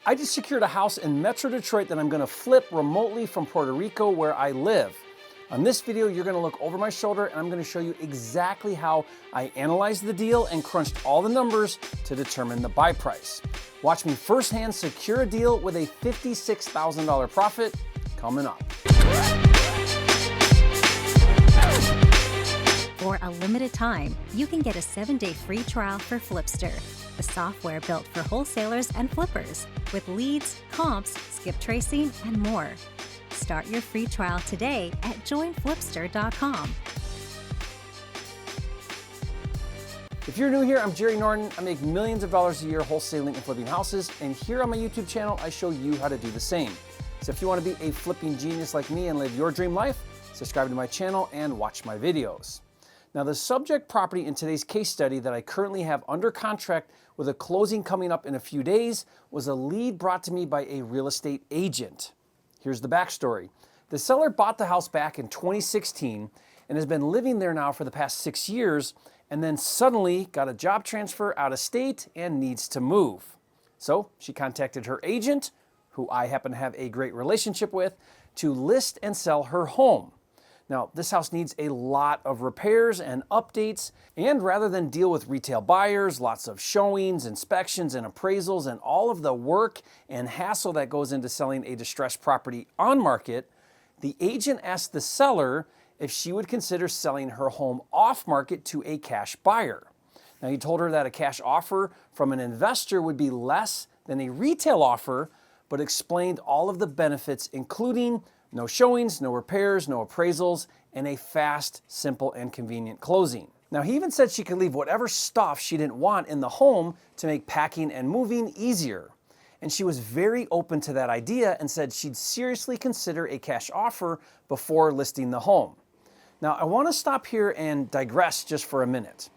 I just secured a house in Metro Detroit that I'm gonna flip remotely from Puerto Rico where I live. On this video, you're gonna look over my shoulder and I'm gonna show you exactly how I analyzed the deal and crunched all the numbers to determine the buy price. Watch me firsthand secure a deal with a $56,000 profit coming up. For a limited time, you can get a 7-day free trial for Flipster, the software built for wholesalers and flippers, with leads, comps, skip tracing, and more. Start your free trial today at joinflipster.com. If you're new here, I'm Jerry Norton. I make millions of dollars a year wholesaling and flipping houses, and here on my YouTube channel, I show you how to do the same. So if you want to be a flipping genius like me and live your dream life, subscribe to my channel and watch my videos. Now, the subject property in today's case study that I currently have under contract with a closing coming up in a few days was a lead brought to me by a real estate agent. Here's the backstory. The seller bought the house back in 2016 and has been living there now for the past 6 years, and then suddenly got a job transfer out of state and needs to move. So she contacted her agent, who I happen to have a great relationship with, to list and sell her home. Now, this house needs a lot of repairs and updates, and rather than deal with retail buyers, lots of showings, inspections, and appraisals, and all of the work and hassle that goes into selling a distressed property on market, the agent asked the seller if she would consider selling her home off market to a cash buyer. Now, he told her that a cash offer from an investor would be less than a retail offer, but explained all of the benefits, including no showings, no repairs, no appraisals, and a fast, simple, and convenient closing. Now, he even said she could leave whatever stuff she didn't want in the home to make packing and moving easier. And she was very open to that idea and said she'd seriously consider a cash offer before listing the home. Now, I want to stop here and digress just for a minute.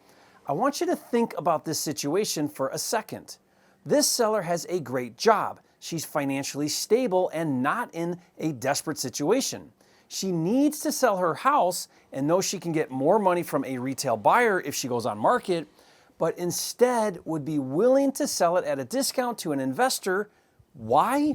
I want you to think about this situation for a second. This seller has a great job. She's financially stable and not in a desperate situation. She needs to sell her house and knows she can get more money from a retail buyer if she goes on market, but instead would be willing to sell it at a discount to an investor. Why?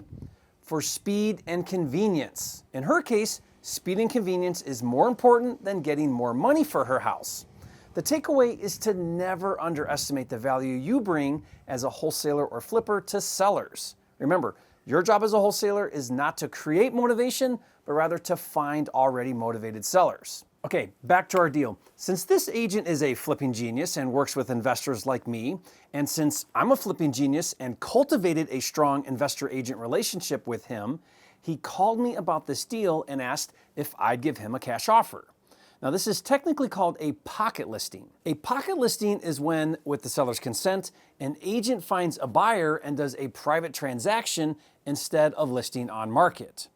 For speed and convenience. In her case, speed and convenience is more important than getting more money for her house. The takeaway is to never underestimate the value you bring as a wholesaler or flipper to sellers. Remember, your job as a wholesaler is not to create motivation, but rather to find already motivated sellers. Okay, back to our deal. Since this agent is a flipping genius and works with investors like me, and since I'm a flipping genius and cultivated a strong investor-agent relationship with him, he called me about this deal and asked if I'd give him a cash offer. Now, this is technically called a pocket listing. A pocket listing is when, with the seller's consent, an agent finds a buyer and does a private transaction instead of listing on market.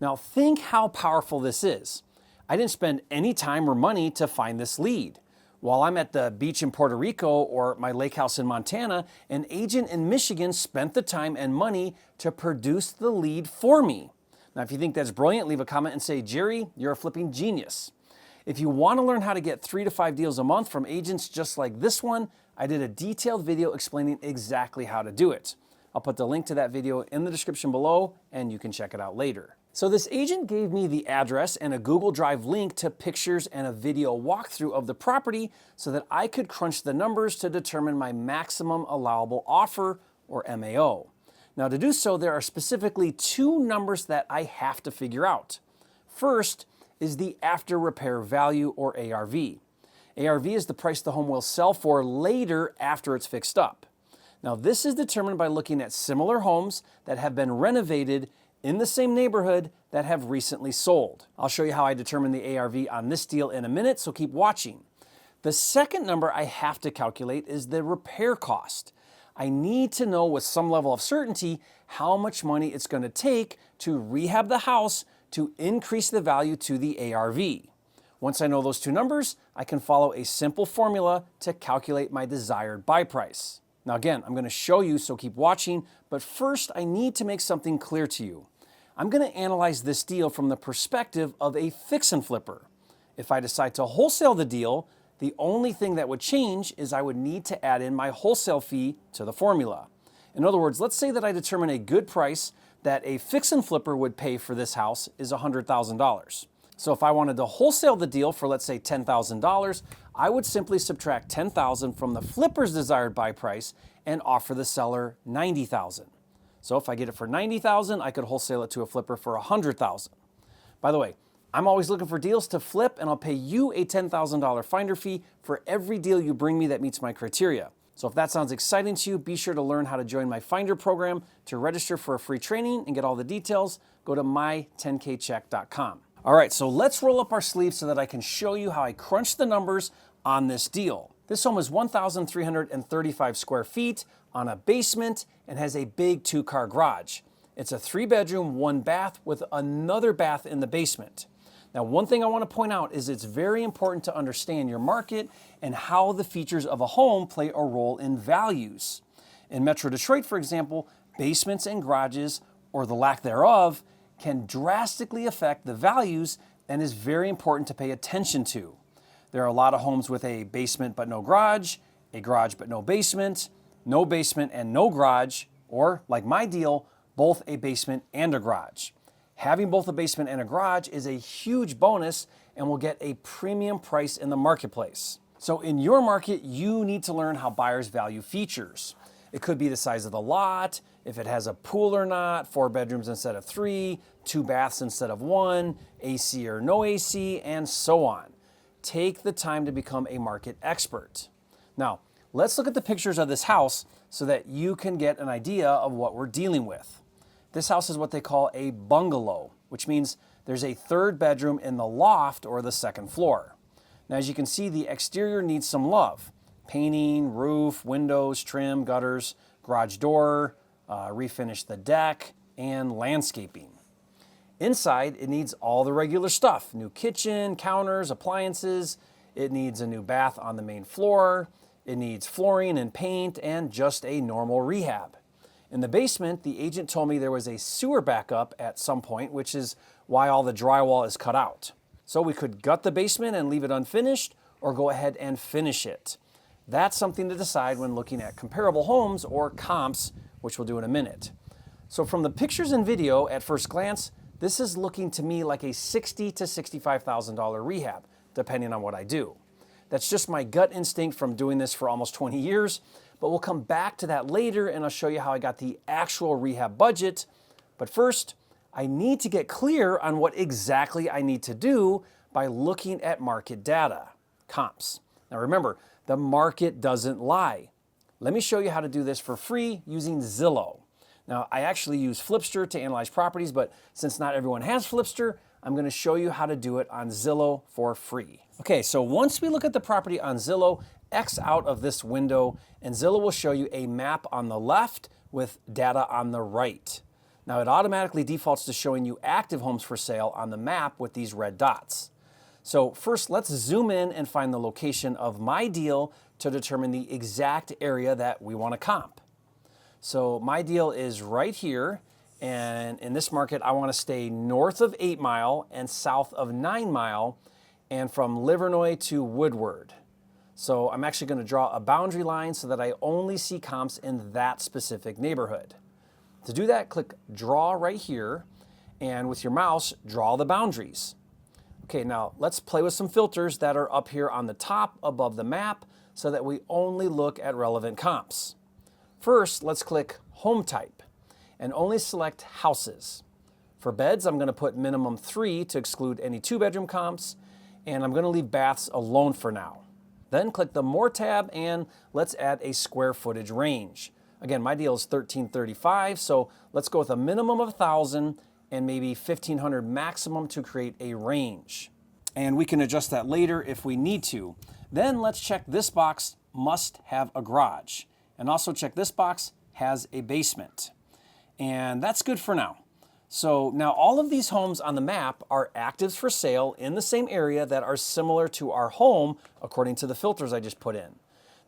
Now, think how powerful this is. I didn't spend any time or money to find this lead. While I'm at the beach in Puerto Rico or my lake house in Montana, an agent in Michigan spent the time and money to produce the lead for me. Now, if you think that's brilliant, leave a comment and say, Jerry, you're a flipping genius. If you want to learn how to get 3 to 5 deals a month from agents just like this one, I did a detailed video explaining exactly how to do it. I'll put the link to that video in the description below and you can check it out later. So this agent gave me the address and a Google Drive link to pictures and a video walkthrough of the property so that I could crunch the numbers to determine my maximum allowable offer, or MAO. Now, to do so, there are specifically 2 numbers that I have to figure out. First is the after repair value, or ARV. ARV is the price the home will sell for later after it's fixed up. Now, this is determined by looking at similar homes that have been renovated in the same neighborhood that have recently sold. I'll show you how I determine the ARV on this deal in a minute, so keep watching. The second number I have to calculate is the repair cost. I need to know with some level of certainty how much money it's going to take to rehab the house to increase the value to the ARV. Once I know those 2 numbers, I can follow a simple formula to calculate my desired buy price. Now again, I'm going to show you, so keep watching, but first I need to make something clear to you. I'm going to analyze this deal from the perspective of a fix and flipper. If I decide to wholesale the deal, the only thing that would change is I would need to add in my wholesale fee to the formula. In other words, let's say that I determine a good price that a fix and flipper would pay for this house is $100,000. So if I wanted to wholesale the deal for, let's say, $10,000, I would simply subtract $10,000 from the flipper's desired buy price and offer the seller $90,000. So if I get it for $90,000, I could wholesale it to a flipper for $100,000. By the way, I'm always looking for deals to flip, and I'll pay you a $10,000 finder fee for every deal you bring me that meets my criteria. So if that sounds exciting to you, be sure to learn how to join my Finder program. To register for a free training and get all the details, go to my10kcheck.com. All right, so let's roll up our sleeves so that I can show you how I crunched the numbers on this deal. This home is 1,335 square feet on a basement and has a big 2-car garage. It's a 3-bedroom, 1-bath with another bath in the basement. Now, one thing I want to point out is it's very important to understand your market and how the features of a home play a role in values. In Metro Detroit, for example, basements and garages, or the lack thereof, can drastically affect the values and is very important to pay attention to. There are a lot of homes with a basement but no garage, a garage but no basement and no garage, or like my deal, both a basement and a garage. Having both a basement and a garage is a huge bonus and will get a premium price in the marketplace. So in your market, you need to learn how buyers value features. It could be the size of the lot, if it has a pool or not, 4 bedrooms instead of 3, 2 baths instead of 1, AC or no AC, and so on. Take the time to become a market expert. Now, let's look at the pictures of this house so that you can get an idea of what we're dealing with. This house is what they call a bungalow, which means there's a 3rd bedroom in the loft or the 2nd floor. Now, as you can see, the exterior needs some love. Painting, roof, windows, trim, gutters, garage door, refinish the deck, and landscaping. Inside, it needs all the regular stuff. New kitchen, counters, appliances. It needs a new bath on the main floor. It needs flooring and paint and just a normal rehab. In the basement, the agent told me there was a sewer backup at some point, which is why all the drywall is cut out. So we could gut the basement and leave it unfinished, or go ahead and finish it. That's something to decide when looking at comparable homes or comps, which we'll do in a minute. So from the pictures and video, at first glance, this is looking to me like a $60,000 to $65,000 rehab, depending on what I do. That's just my gut instinct from doing this for almost 20 years, but we'll come back to that later and I'll show you how I got the actual rehab budget. But first, I need to get clear on what exactly I need to do by looking at market data, comps. Now remember, the market doesn't lie. Let me show you how to do this for free using Zillow. Now, I actually use Flipster to analyze properties, but since not everyone has Flipster, I'm going to show you how to do it on Zillow for free. Okay, so once we look at the property on Zillow, X out of this window, and Zillow will show you a map on the left with data on the right. Now, it automatically defaults to showing you active homes for sale on the map with these red dots. So first, let's zoom in and find the location of my deal to determine the exact area that we want to comp. So my deal is right here, and in this market, I want to stay north of 8 Mile and south of 9 Mile, and from Livernois to Woodward. So I'm actually going to draw a boundary line so that I only see comps in that specific neighborhood. To do that, click Draw right here, and with your mouse, draw the boundaries. Okay, now let's play with some filters that are up here on the top above the map so that we only look at relevant comps. First, let's click Home Type and only select houses. For beds, I'm going to put minimum 3 to exclude any 2-bedroom comps, and I'm going to leave baths alone for now. Then click the More tab and let's add a square footage range. Again, my deal is 1,335, so let's go with a minimum of 1,000 and maybe 1,500 maximum to create a range. And we can adjust that later if we need to. Then let's check this box, must have a garage. And also check this box, has a basement. And that's good for now. So now all of these homes on the map are actives for sale in the same area that are similar to our home according to the filters I just put in.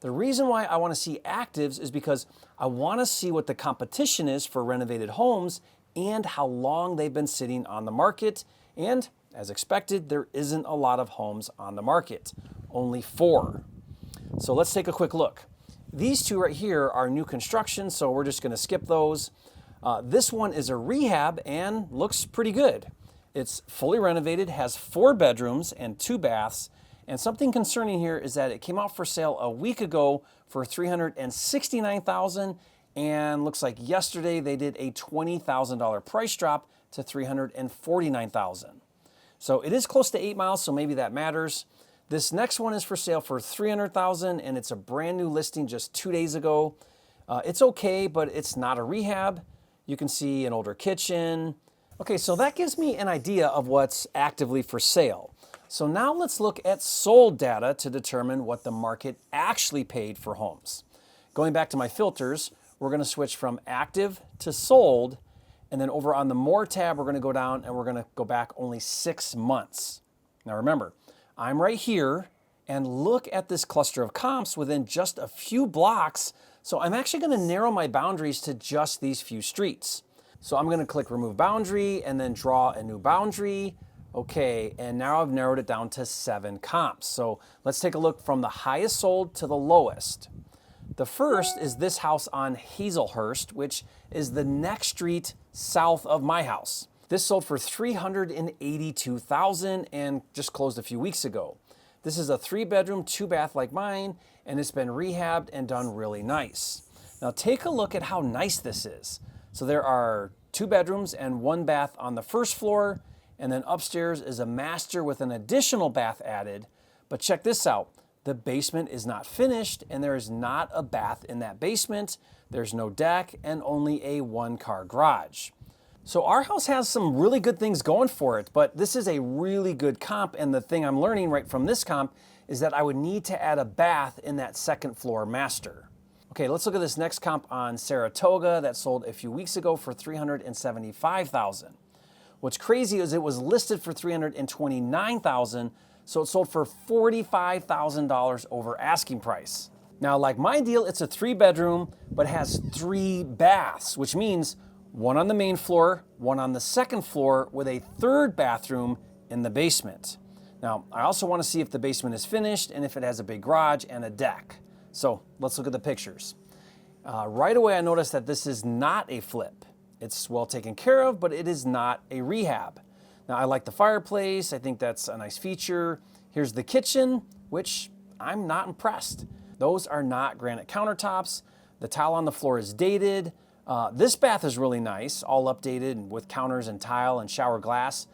The reason why I want to see actives is because I want to see what the competition is for renovated homes and how long they've been sitting on the market. And as expected, there isn't a lot of homes on the market, only 4. So let's take a quick look. These two right here are new construction, so we're just gonna skip those. This one is a rehab and looks pretty good. It's fully renovated, has 4 bedrooms and 2 baths, and something concerning here is that it came out for sale a week ago for $369,000, and looks like yesterday they did a $20,000 price drop to $349,000. So it is close to 8 miles, so maybe that matters. This next one is for sale for $300,000, and it's a brand new listing just 2 days ago. It's okay, but it's not a rehab. You can see an older kitchen. Okay, so that gives me an idea of what's actively for sale. So now let's look at sold data to determine what the market actually paid for homes. Going back to my filters, we're going to switch from active to sold, and then over on the More tab, we're going to go down and we're going to go back only 6 months. Now remember, I'm right here, and look at this cluster of comps within just a few blocks. So I'm actually going to narrow my boundaries to just these few streets. So I'm going to click Remove Boundary and then draw a new boundary. Okay, and now I've narrowed it down to 7 comps. So let's take a look from the highest sold to the lowest. The first is this house on Hazelhurst, which is the next street south of my house. This sold for $382,000 and just closed a few weeks ago. This is a 3-bedroom, 2-bath like mine, and it's been rehabbed and done really nice. Now take a look at how nice this is. So there are 2 bedrooms and 1 bath on the first floor, and then upstairs is a master with an additional bath added. But check this out. The basement is not finished, and there is not a bath in that basement. There's no deck and only a 1-car garage. So our house has some really good things going for it, but this is a really good comp, and the thing I'm learning right from this comp is that I would need to add a bath in that 2nd floor master. Okay, let's look at this next comp on Saratoga that sold a few weeks ago for $375,000. What's crazy is it was listed for $329,000, so it sold for $45,000 over asking price. Now, like my deal, it's a 3-bedroom, but has 3 baths, which means 1 on the main floor, 1 on the 2nd floor with a 3rd bathroom in the basement. Now, I also want to see if the basement is finished and if it has a big garage and a deck. So let's look at the pictures. Right away, I noticed that this is not a flip. It's well taken care of, but it is not a rehab. Now, I like the fireplace. I think that's a nice feature. Here's the kitchen, which I'm not impressed. Those are not granite countertops. The tile on the floor is dated. This bath is really nice, all updated with counters and tile and shower glass.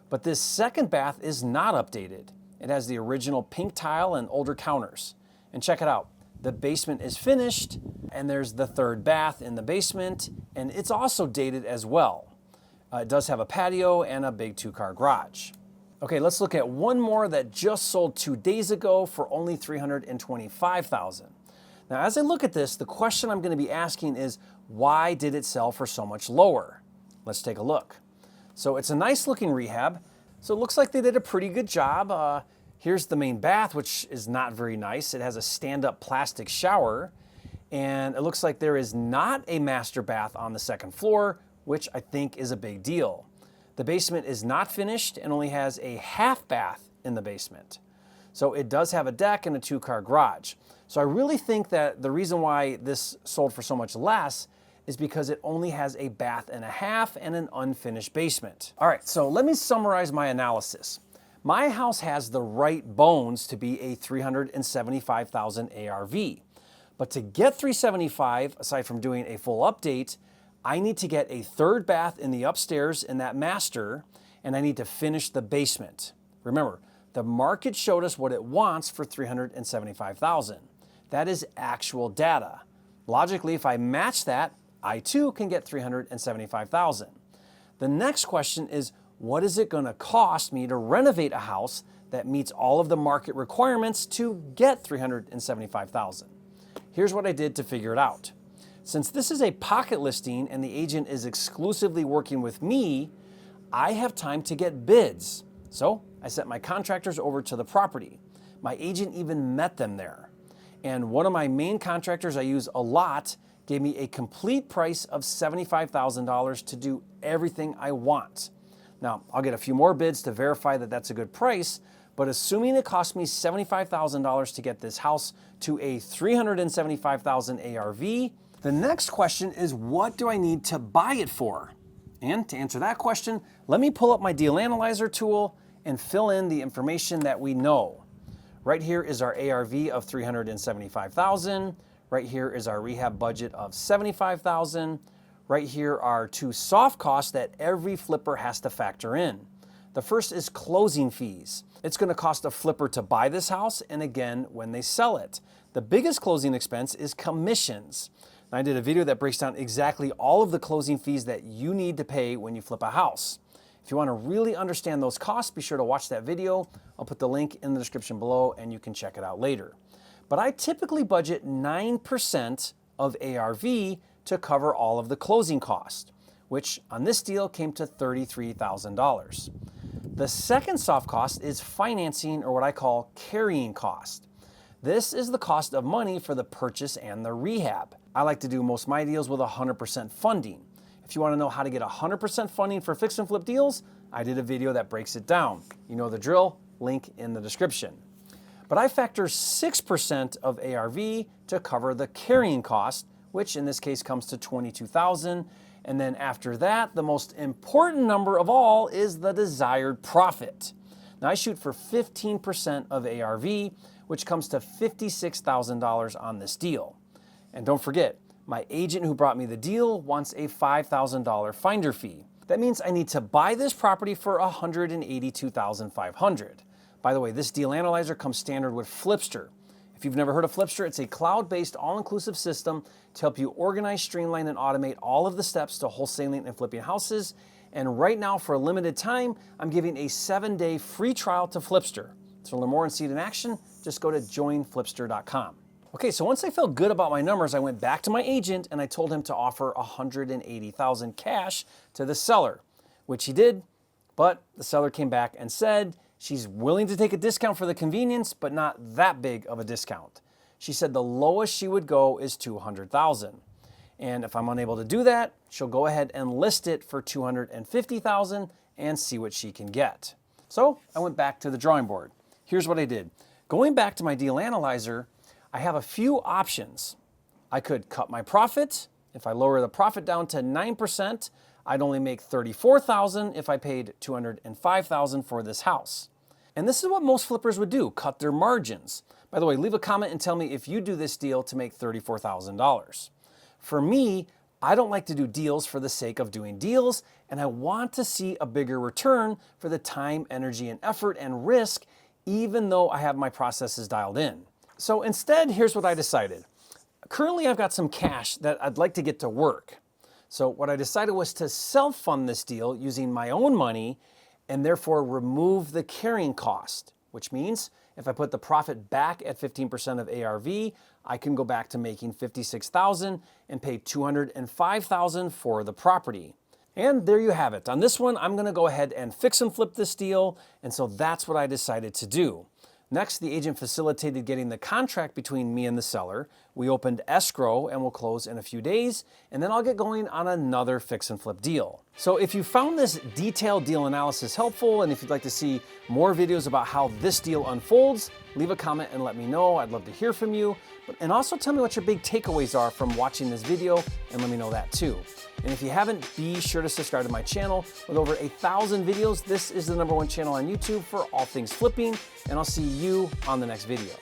But this 2nd bath is not updated. It has the original pink tile and older counters. And check it out. The basement is finished, and there's the 3rd bath in the basement, and it's also dated as well. It does have a patio and a big 2-car garage. Okay, let's look at one more that just sold 2 days ago for only $325,000. Now, as I look at this, the question I'm going to be asking is, why did it sell for so much lower? Let's take a look. So it's a nice looking rehab. So it looks like they did a pretty good job. Here's the main bath, which is not very nice. It has a stand-up plastic shower, and it looks like there is not a master bath on the 2nd floor, which I think is a big deal. The basement is not finished and only has a half bath in the basement. So it does have a deck and a 2-car garage. So I really think that the reason why this sold for so much less is because it only has a bath and a half and an unfinished basement. All right, so let me summarize my analysis. My house has the right bones to be a $375,000 ARV. But to get $375,000, aside from doing a full update, I need to get a 3rd bath in the upstairs in that master, and I need to finish the basement. Remember, the market showed us what it wants for $375,000. That is actual data. Logically, if I match that, I too can get $375,000. The next question is, what is it going to cost me to renovate a house that meets all of the market requirements to get $375,000? Here's what I did to figure it out. Since this is a pocket listing and the agent is exclusively working with me, I have time to get bids. So I sent my contractors over to the property. My agent even met them there. And one of my main contractors I use a lot gave me a complete price of $75,000 to do everything I want. Now, I'll get a few more bids to verify that that's a good price, but assuming it cost me $75,000 to get this house to a $375,000 ARV, the next question is, what do I need to buy it for? And to answer that question, let me pull up my deal analyzer tool and fill in the information that we know. Right here is our ARV of $375,000. Right here is our rehab budget of $75,000. Right here are two soft costs that every flipper has to factor in. The first is closing fees. It's going to cost a flipper to buy this house and again when they sell it. The biggest closing expense is commissions. I did a video that breaks down exactly all of the closing fees that you need to pay when you flip a house. If you want to really understand those costs, be sure to watch that video. I'll put the link in the description below and you can check it out later. But I typically budget 9% of ARV to cover all of the closing costs, which on this deal came to $33,000. The second soft cost is financing, or what I call carrying cost. This is the cost of money for the purchase and the rehab. I like to do most of my deals with 100% funding. If you want to know how to get 100% funding for fix and flip deals, I did a video that breaks it down. You know the drill, link in the description. But I factor 6% of ARV to cover the carrying cost, which in this case comes to $22,000. And then after that, the most important number of all is the desired profit. Now I shoot for 15% of ARV, which comes to $56,000 on this deal. And don't forget, my agent who brought me the deal wants a $5,000 finder fee. That means I need to buy this property for $182,500. By the way, this deal analyzer comes standard with Flipster. If you've never heard of Flipster, it's a cloud-based, all-inclusive system to help you organize, streamline, and automate all of the steps to wholesaling and flipping houses. And right now, for a limited time, I'm giving a 7-day free trial to Flipster. To learn more and see it in action, just go to joinflipster.com. Okay, so once I felt good about my numbers, I went back to my agent and I told him to offer $180,000 cash to the seller, which he did, but the seller came back and said she's willing to take a discount for the convenience, but not that big of a discount. She said the lowest she would go is $200,000. And if I'm unable to do that, she'll go ahead and list it for $250,000 and see what she can get. So I went back to the drawing board. Here's what I did. Going back to my deal analyzer, I have a few options. I could cut my profit. If I lower the profit down to 9%, I'd only make $34,000 if I paid $205,000 for this house. And this is what most flippers would do, cut their margins. By the way, leave a comment and tell me if you do this deal to make $34,000. For me, I don't like to do deals for the sake of doing deals, and I want to see a bigger return for the time, energy, and effort and risk, even though I have my processes dialed in. So instead, here's what I decided. Currently, I've got some cash that I'd like to get to work. So what I decided was to self-fund this deal using my own money and therefore remove the carrying cost, which means if I put the profit back at 15% of ARV, I can go back to making $56,000 and pay $205,000 for the property. And there you have it. On this one, I'm gonna go ahead and fix and flip this deal, and so that's what I decided to do. Next, the agent facilitated getting the contract between me and the seller. We opened escrow and we'll close in a few days, and then I'll get going on another fix and flip deal. So if you found this detailed deal analysis helpful, and if you'd like to see more videos about how this deal unfolds, leave a comment and let me know. I'd love to hear from you. And also tell me what your big takeaways are from watching this video, and let me know that too. And if you haven't, be sure to subscribe to my channel. With over 1,000 videos, this is the #1 channel on YouTube for all things flipping, and I'll see you on the next video.